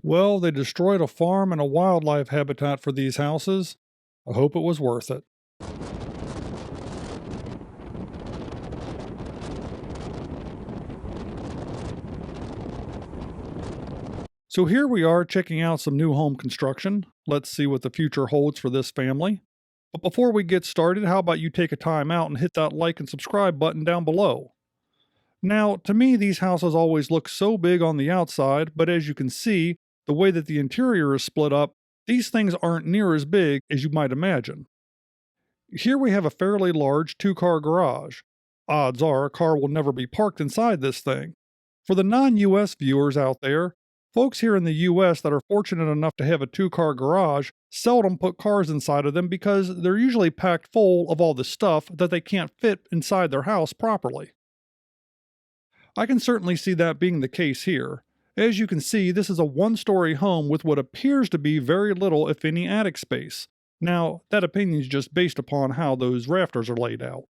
Well, they destroyed a farm and a wildlife habitat for these houses. I hope it was worth it. So here we are checking out some new home construction. Let's see what the future holds for this family. But before we get started, how about you take a time out and hit that like and subscribe button down below? Now, to me, these houses always look so big on the outside, but as you can see, the way that the interior is split up, these things aren't near as big as you might imagine. Here we have a fairly large two-car garage. Odds are a car will never be parked inside this thing. For the non-US viewers out there, folks here in the US that are fortunate enough to have a two-car garage seldom put cars inside of them because they're usually packed full of all the stuff that they can't fit inside their house properly. I can certainly see that being the case here. As you can see, this is a one-story home with what appears to be very little, if any, attic space. Now, that opinion is just based upon how those rafters are laid out.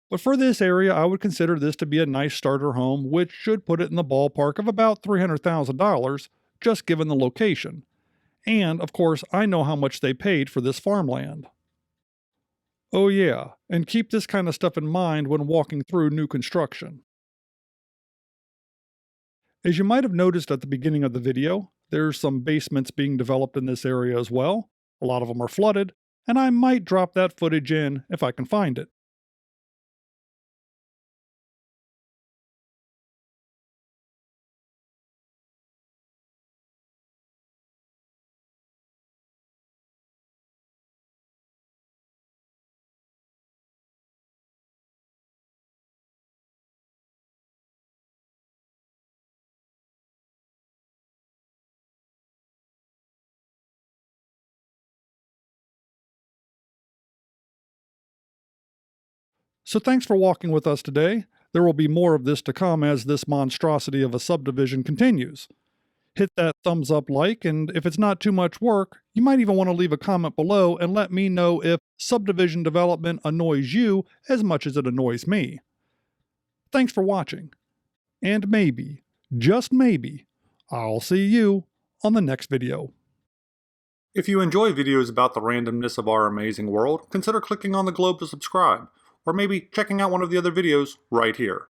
But for this area, I would consider this to be a nice starter home, which should put it in the ballpark of about $300,000, just given the location. And, of course, I know how much they paid for this farmland. Oh yeah, and keep this kind of stuff in mind when walking through new construction. As you might have noticed at the beginning of the video, there's some basements being developed in this area as well. A lot of them are flooded, and I might drop that footage in if I can find it. So thanks for walking with us today. There will be more of this to come as this monstrosity of a subdivision continues. Hit that thumbs up like, and if it's not too much work, you might even want to leave a comment below and let me know if subdivision development annoys you as much as it annoys me. Thanks for watching. And maybe, just maybe, I'll see you on the next video. If you enjoy videos about the randomness of our amazing world, consider clicking on the globe to subscribe, or maybe checking out one of the other videos right here.